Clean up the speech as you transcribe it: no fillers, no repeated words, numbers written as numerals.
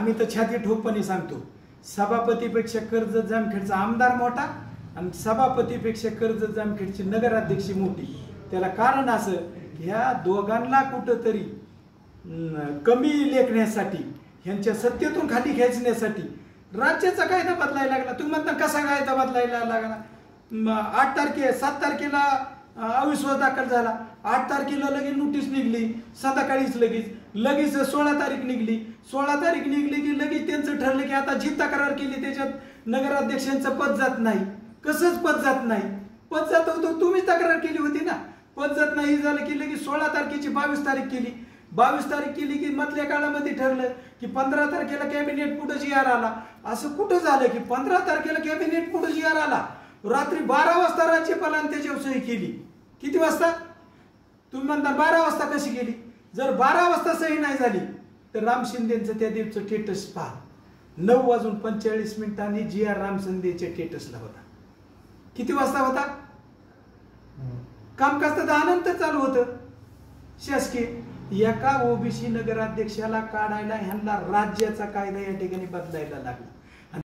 आम्ही तर छाती ठोकपणे सांगतो, सभापतीपेक्षा कर्जत जामखेडचा आमदार मोठा आणि सभापतीपेक्षा कर्जत जामखेडची नगराध्यक्ष मोठी। त्याला कारण असं, ह्या दोघांना कुठंतरी कमी लेखण्यासाठी, ह्यांच्या सत्तेतून खाली खेचण्यासाठी राज्याचा कायदा बदलायला लागला। तुम्ही म्हणता कसा कायदा बदलायला लागला? 7 तारखेला अविश्वास दाखल झाला, 8 तारखेला लगेच नोटीस निघली, संध्याकाळीच लगेच 16 तारीख निघली, 16 तारीख निघली की लगेच त्यांचं ठरलं की आता जी तक्रार केली त्याच्यात नगराध्यक्षांचं पद जात नाही। कसंच पद जात नाही? पद जात होतं, तुम्ही तक्रार केली होती ना। पद जात नाही झालं की लगेच 16 तारखेची 22 तारीख केली, 22 तारीख केली की मधल्या काळामध्ये ठरलं की 15 तारखेला कॅबिनेट पुढे GR आला। असं कुठं झालं की 15 तारखेला कॅबिनेट पुढे GR आला, रात्री 12 वाजता राज्यपालांनी त्याच्यावर सही केली। किती वाजता? तुम्ही म्हणता 12 वाजता कशी केली? जर 12 वाजता सही नाही झाली तर राम शिंदेचं त्या दिवसाचं स्टेटस पहा, 9:45 GR राम शिंदेच्या स्टेटसला होता। किती वाजता होता? कामकाज तर 10 नंतर चालू होतं शासकीय। एका ओबीसी नगराध्यक्षाला काढायला ह्यांना राज्याचा कायदा या ठिकाणी बदलायला लागला।